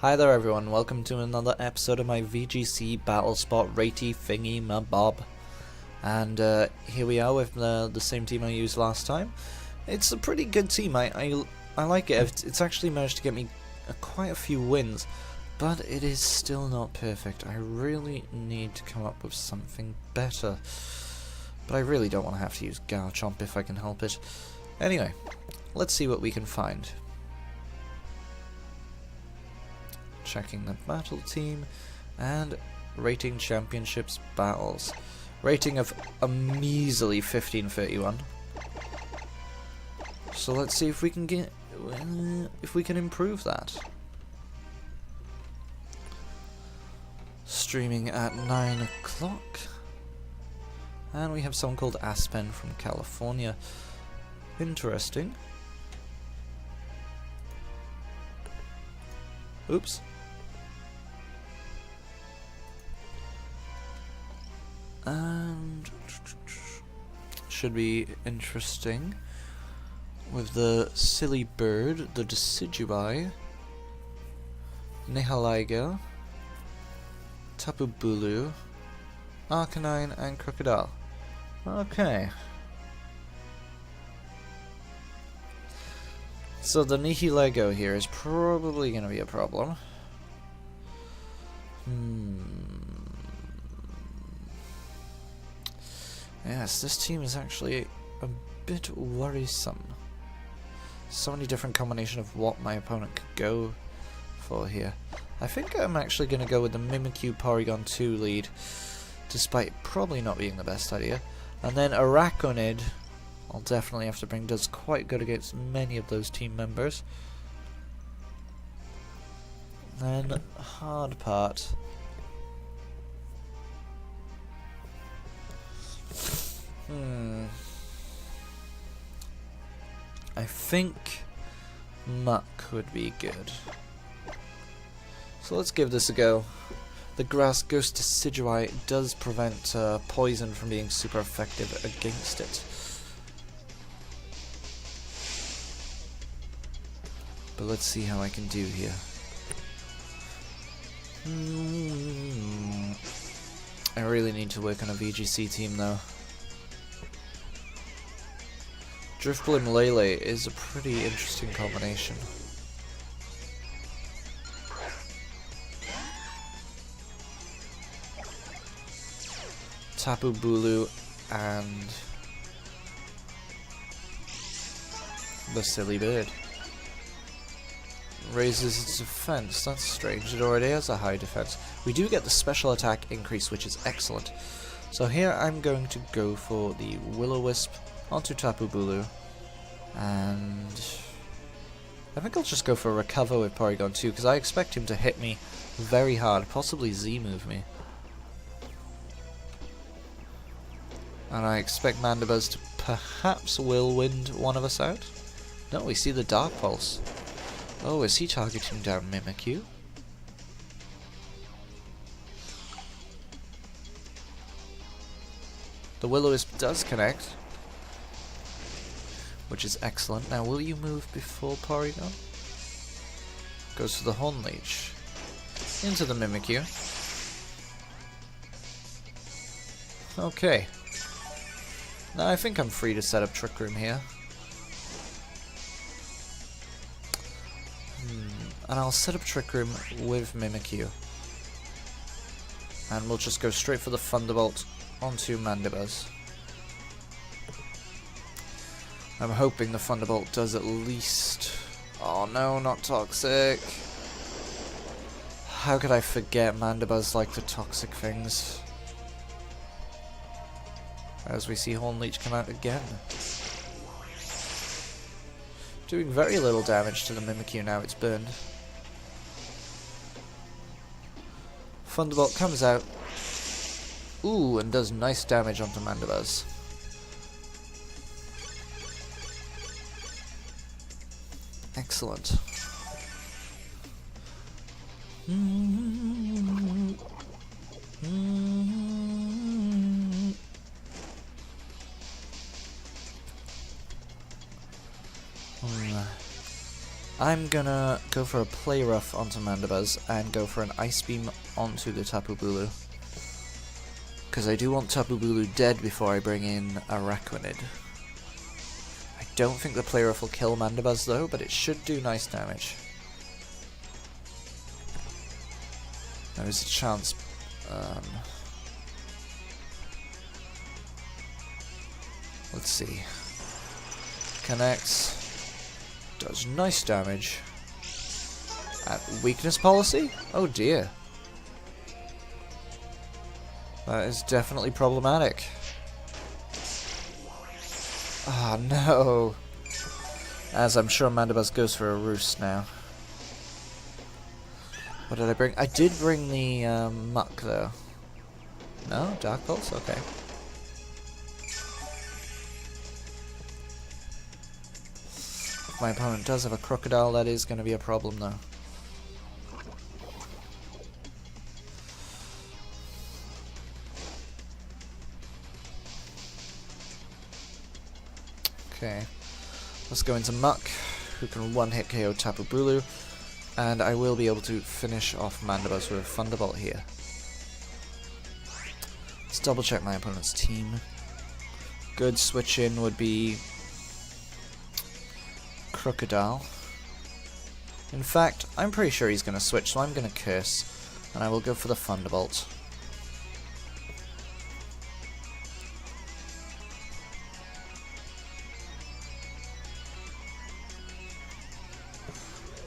Hi there everyone, welcome to another episode of my VGC Battle Spot ratey thingy ma bob. And here we are with the same team I used last time. It's a pretty good team, I like it. It's actually managed to get me quite a few wins, but it is still not perfect. I really need to come up with something better. But I really don't want to have to use Garchomp if I can help it. Anyway, let's see what we can find. Checking the battle team and rating championships battles. Rating of a measly 1531. So let's see if we can get improve that. Streaming at 9 o'clock. And we have someone called Aspen from California. Interesting. Oops. And should be interesting with the silly bird, the Decidueye, Nihilego, Tapu Bulu, Arcanine, and Crocodile. Okay. So the Nihilego here is probably going to be a problem. Yes, this team is actually a bit worrisome. So many different combinations of what my opponent could go for here. I think I'm actually going to go with the Mimikyu Porygon 2 lead, despite probably not being the best idea. And then Araquanid, I'll definitely have to bring, does quite good against many of those team members. Then, hard part. I think Muck would be good. So let's give this a go. The Grass Ghost Decidueye does prevent poison from being super effective against it. But let's see how I can do here. I really need to work on a VGC team though. Drifblim Lele is a pretty interesting combination. Tapu Bulu and the silly bird. Raises its defense. That's strange. It already has a high defense. We do get the special attack increase, which is excellent. So here I'm going to go for the Will-O-Wisp onto Tapu Bulu. And I think I'll just go for Recover with Porygon 2, because I expect him to hit me very hard, possibly Z-move me. And I expect Mandibuzz to perhaps Whirlwind one of us out. No, we see the Dark Pulse. Oh, is he targeting down Mimikyu? The Will-O-Wisp does connect, which is excellent. Now, will you move before Porygon? Goes for the Horn Leech. Into the Mimikyu. Okay. Now, I think I'm free to set up Trick Room here. And I'll set up Trick Room with Mimikyu. And we'll just go straight for the Thunderbolt onto Mandibuzz. I'm hoping the Thunderbolt does at least... Oh no, not toxic. How could I forget Mandibuzz like the toxic things? As we see Horn Leech come out again. Doing very little damage to the Mimikyu now it's burned. Thunderbolt comes out. Ooh, and does nice damage onto Mandibuzz. Excellent. I'm gonna go for a Play Rough onto Mandibuzz and go for an Ice Beam onto the Tapu Bulu. Because I do want Tapu Bulu dead before I bring in Araquanid. I don't think the Play Rough will kill Mandibuzz though, but it should do nice damage. There is a chance. Let's see. Connects. Does nice damage. Weakness policy? Oh dear. That is definitely problematic. Ah, no. As I'm sure Mandibuzz goes for a Roost now. What did I bring? I did bring the Muck though. No? Dark Pulse? Okay. If my opponent does have a Crocodile, that is going to be a problem though. Okay. Let's go into Muck, who can one-hit KO Tapu Bulu. And I will be able to finish off Mandibuzz with a Thunderbolt here. Let's double check my opponent's team. Good switch in would be Crocodile. In fact, I'm pretty sure he's going to switch, so I'm going to Curse. And I will go for the Thunderbolt.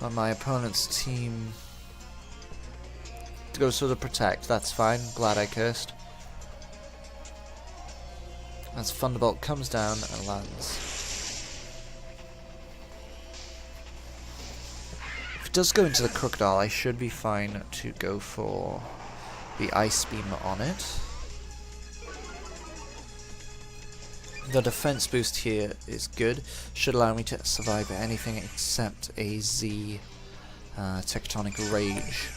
On my opponent's team goes for the Protect. That's fine. Glad I cursed. As Thunderbolt comes down and lands. If it does go into the Crocodile, I should be fine to go for the Ice Beam on it. The defense boost here is good. Should allow me to survive anything except a Z Tectonic Rage.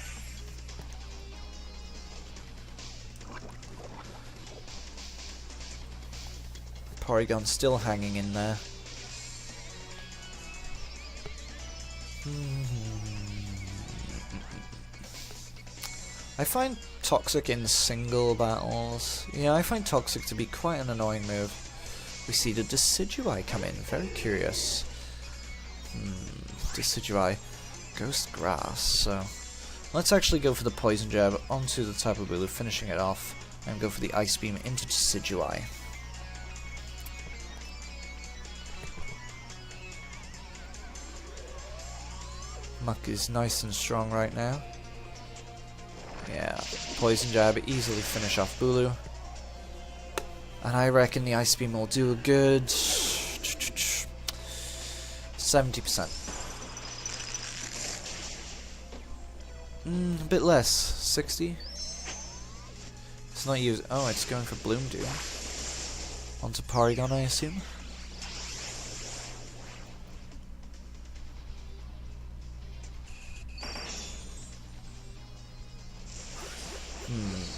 Porygon still hanging in there. I find Toxic in single battles. Yeah, I find Toxic to be quite an annoying move. We see the Decidueye come in. Very curious. Decidueye. Ghost Grass. So let's actually go for the Poison Jab onto the Tapu Bulu, finishing it off, and go for the Ice Beam into Decidueye. Muck is nice and strong right now. Yeah, Poison Jab, easily finish off Bulu. And I reckon the Ice Beam will do a good 70%. A bit less. 60? It's not used. Oh, it's going for Bloom Doom. Onto Porygon, I assume.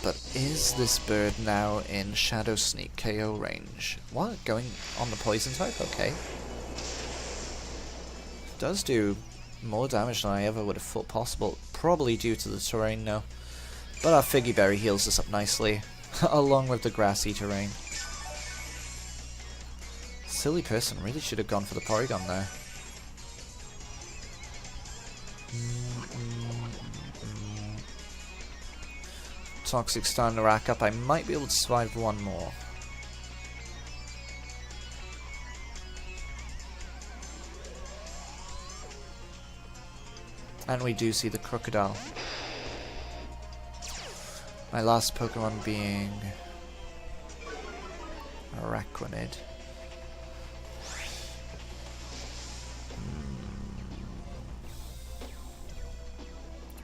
But is this bird now in Shadow Sneak KO range? What? Going on the Poison type? Okay. Does do more damage than I ever would have thought possible. Probably due to the terrain now. But our Figgy Berry heals us up nicely, along with the grassy terrain. Silly person, really should have gone for the Porygon there. Toxic's starting to rack up. I might be able to survive one more. And we do see the Crocodile. My last Pokemon being Araquanid.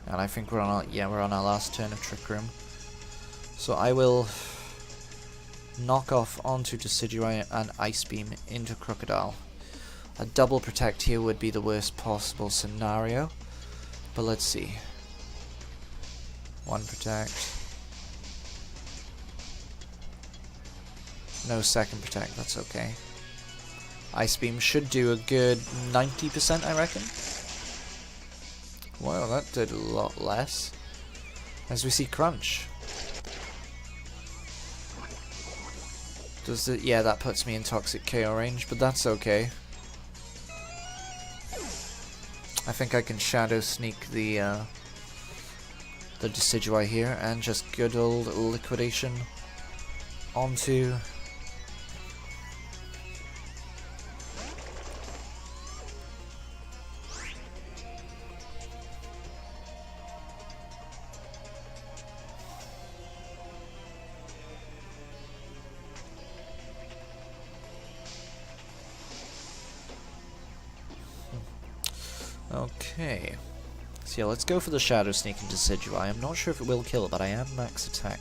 And I think we're on our last turn of Trick Room. So I will knock off onto Decidueye and Ice Beam into Crocodile. A double Protect here would be the worst possible scenario. But let's see. One Protect. No second Protect, that's okay. Ice Beam should do a good 90%, I reckon. Well, that did a lot less. As we see Crunch. Does it? Yeah, that puts me in Toxic KO range, but that's okay. I think I can Shadow Sneak the Decidueye here, and just good old Liquidation onto... Okay. So yeah, let's go for the Shadow Sneak into Decidueye. I'm not sure if it will kill, but I am max attack.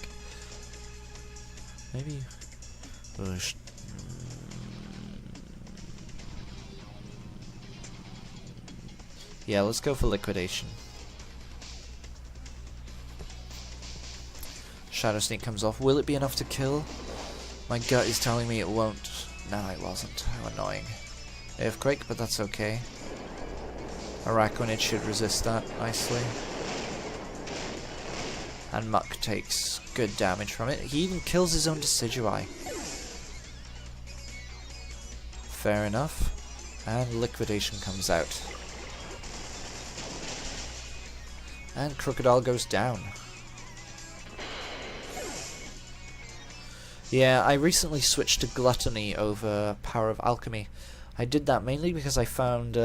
Maybe... Yeah, let's go for Liquidation. Shadow Sneak comes off. Will it be enough to kill? My gut is telling me it won't. No, it wasn't. How annoying. Earthquake, but that's okay. Araquanid should resist that nicely. And Muck takes good damage from it. He even kills his own Decidueye. Fair enough. And Liquidation comes out. And Crocodile goes down. Yeah, I recently switched to Gluttony over Power of Alchemy. I did that mainly because I found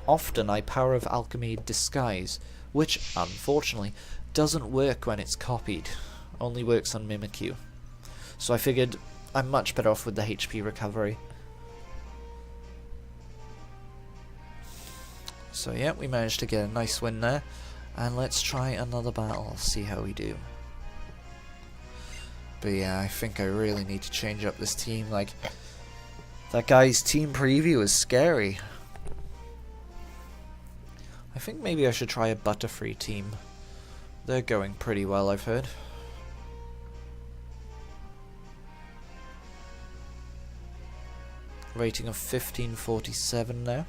often I Power of Alchemy Disguise, which, unfortunately, doesn't work when it's copied. Only works on Mimikyu. So I figured I'm much better off with the HP recovery. So yeah, we managed to get a nice win there. And let's try another battle, see how we do. But yeah, I think I really need to change up this team. Like, that guy's team preview is scary. I think maybe I should try a Butterfree team. They're going pretty well, I've heard. Rating of 1547 now.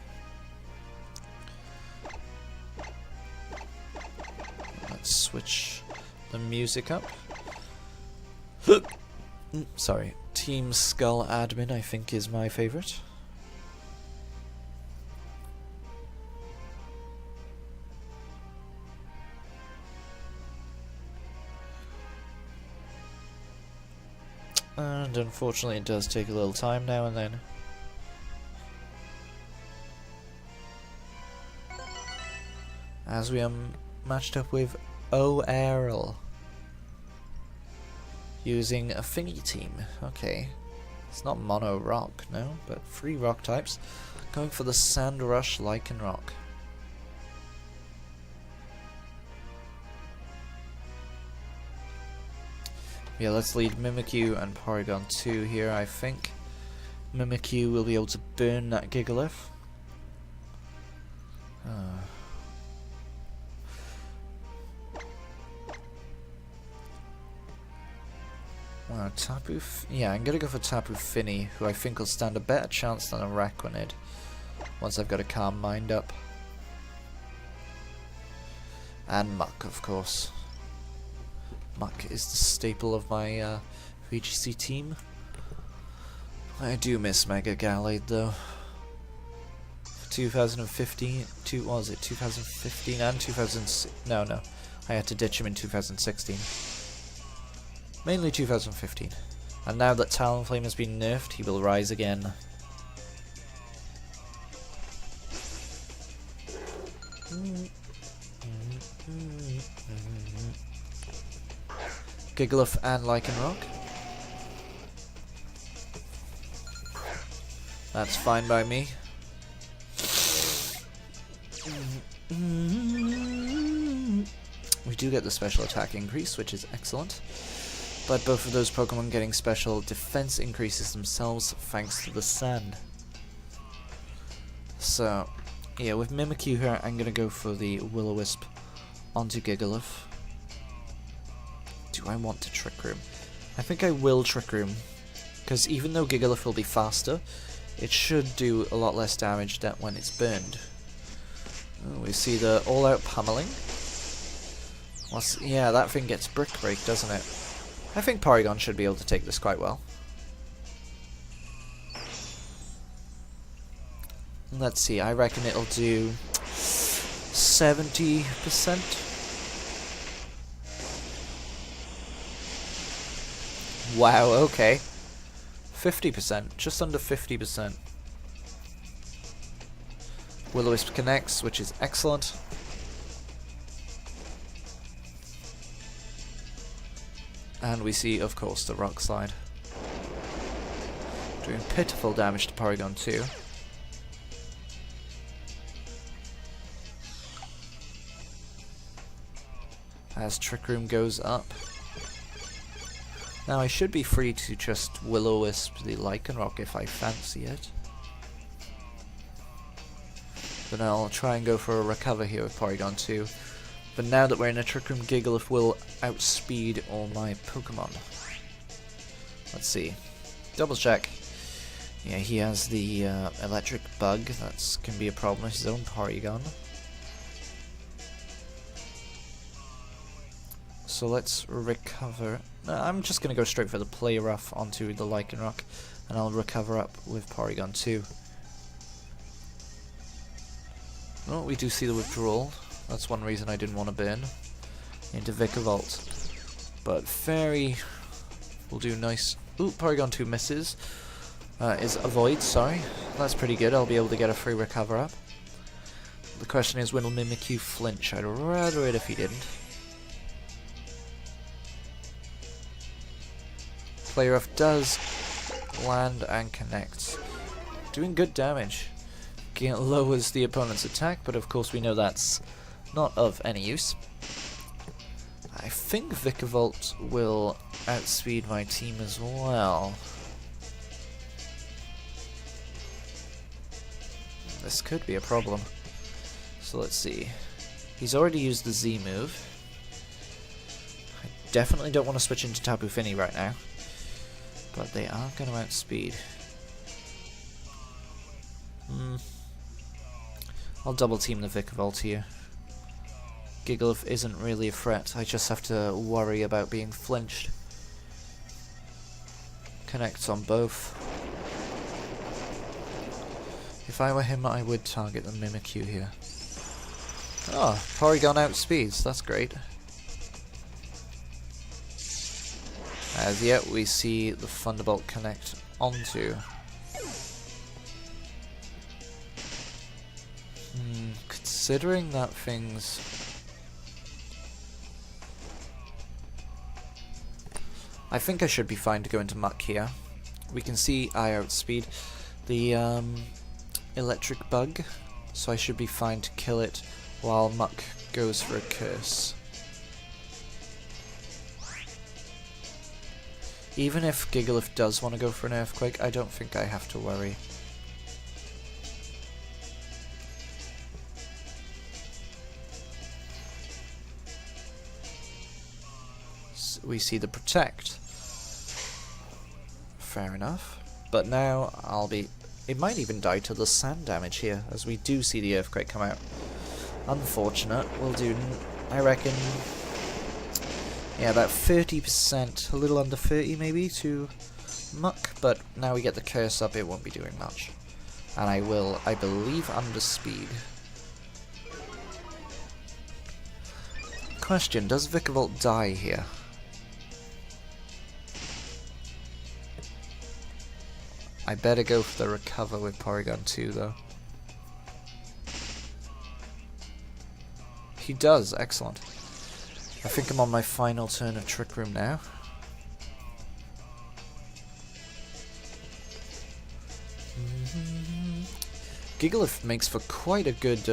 Let's switch the music up. Sorry. Team Skull Admin, I think, is my favourite. And unfortunately it does take a little time now and then. As we are matched up with O'Earl. Using a thingy team. Okay. It's not mono rock, no, but 3 rock types. Going for the Sand Rush Lycanroc. Yeah, let's lead Mimikyu and Porygon 2 here, I think. Mimikyu will be able to burn that Gigalith. Wow, Tapu... Yeah, I'm gonna go for Tapu Fini, who I think will stand a better chance than Araquanid once I've got a calm mind up. And Muck, of course. Muck is the staple of my VGC team. I do miss Mega Gallade though. 2015, what was it, 2015 and 2006, no, I had to ditch him in 2016. Mainly 2015. And now that Talonflame has been nerfed, he will rise again. Gigalith and Lycanroc. That's fine by me. We do get the special attack increase, which is excellent. But both of those Pokemon getting special defense increases themselves thanks to the sand. So, yeah, with Mimikyu here, I'm going to go for the Will-O-Wisp onto Gigalith. Do I want to Trick Room? I think I will Trick Room, because even though Gigalith will be faster, it should do a lot less damage than when it's burned. Oh, we see the all-out pummeling. Yeah, that thing gets brick break, doesn't it? I think Porygon should be able to take this quite well. Let's see, I reckon it'll do 70%. Wow, okay. 50%, just under 50%. Will-O-Wisp connects, which is excellent. And we see, of course, the Rock Slide. Doing pitiful damage to Porygon 2. As Trick Room goes up. Now I should be free to just Will-O-Wisp the Lycanroc if I fancy it. But I'll try and go for a recover here with Porygon 2. But now that we're in a Trick Room, Gigalith will outspeed all my Pokemon. Let's see. Double check. Yeah, he has the electric bug. That can be a problem with his own Porygon. So let's recover. I'm just going to go straight for the Play Rough onto the Lycanroc, and I'll recover up with Porygon 2. Oh, we do see the withdrawal. That's one reason I didn't want to burn into Vikavolt. But Fairy will do nice. Ooh, Porygon 2 misses. Is Avoid, sorry. That's pretty good. I'll be able to get a free recover up. The question is, when will Mimikyu flinch? I'd rather it if he didn't. Play Rough does land and connect. Doing good damage. It lowers the opponent's attack, but of course we know that's not of any use. I think Vikavolt will outspeed my team as well. This could be a problem. So let's see. He's already used the Z move. I definitely don't want to switch into Tapu Fini right now. But they are going to outspeed. I'll double team the Vikavolt here. Gigalith isn't really a threat, I just have to worry about being flinched. Connects on both. If I were him, I would target the Mimikyu here. Oh, Porygon outspeeds, that's great. As yet, we see the Thunderbolt connect onto. Considering that thing's... I think I should be fine to go into Muck here. We can see I outspeed the electric bug, so I should be fine to kill it while Muck goes for a curse. Even if Gigalith does want to go for an Earthquake, I don't think I have to worry. So we see the Protect. Fair enough. But now I'll be... It might even die to the sand damage here, as we do see the Earthquake come out. Unfortunate. We'll do, I reckon... Yeah, about 30%, a little under 30 maybe, to Muck, but now we get the curse up, it won't be doing much. And I will, I believe, underspeed. Question, does Vikavolt die here? I better go for the recover with Porygon 2 though. He does, excellent. I think I'm on my final turn of Trick Room now. Gigalith makes for quite a good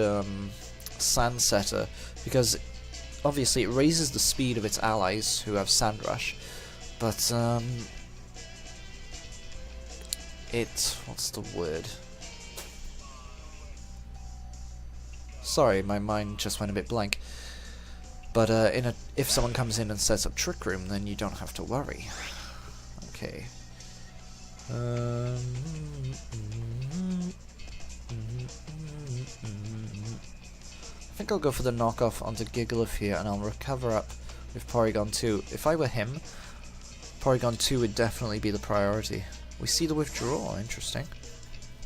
Sand Setter, because obviously it raises the speed of its allies who have Sand Rush, but what's the word? Sorry, my mind just went a bit blank. But if someone comes in and sets up Trick Room, then you don't have to worry. Okay. think I'll go for the knockoff onto Gigalith here, and I'll recover up with Porygon 2. If I were him, Porygon 2 would definitely be the priority. We see the withdrawal, interesting.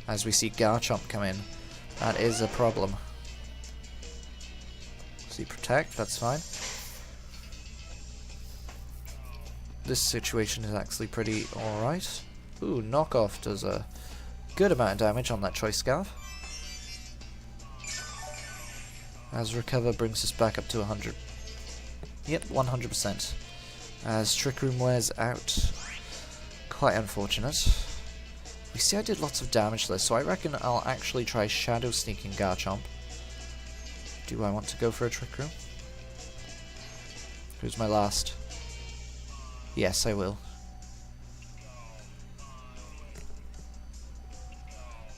As we see Garchomp come in. That is a problem. See Protect, that's fine. This situation is actually pretty alright. Ooh, knockoff does a good amount of damage on that Choice Scarf. As recover brings us back up to 100. Yep, 100%. As Trick Room wears out. Quite unfortunate. You see I did lots of damage there, so I reckon I'll actually try Shadow Sneaking Garchomp. Do I want to go for a Trick Room? Who's my last? Yes, I will.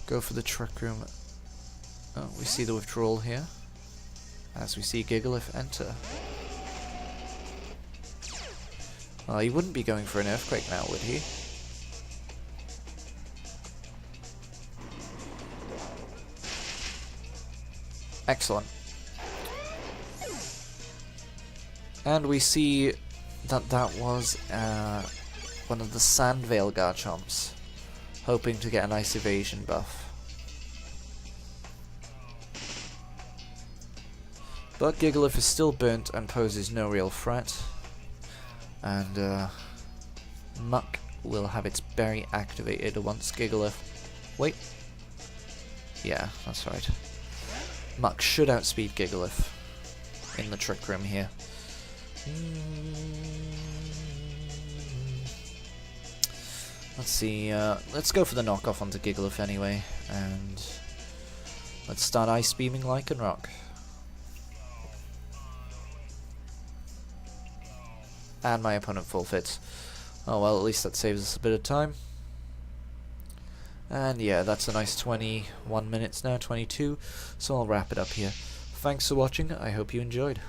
Go for the Trick Room. Oh, we see the withdrawal here. As we see Gigalith enter. Well, he wouldn't be going for an Earthquake now, would he? Excellent. And we see that that was one of the Sandvale Garchomps, hoping to get a nice evasion buff. But Gigalith is still burnt and poses no real threat. And Muck will have its berry activated once Gigalith... Wait. Yeah, that's right. Muck should outspeed Gigalith in the Trick Room here. Let's see, let's go for the knockoff onto Gigalith anyway, and let's start Ice Beaming Lycanroc. And my opponent forfeits. Oh well, at least that saves us a bit of time. And yeah, that's a nice 21 minutes now, 22, so I'll wrap it up here. Thanks for watching, I hope you enjoyed.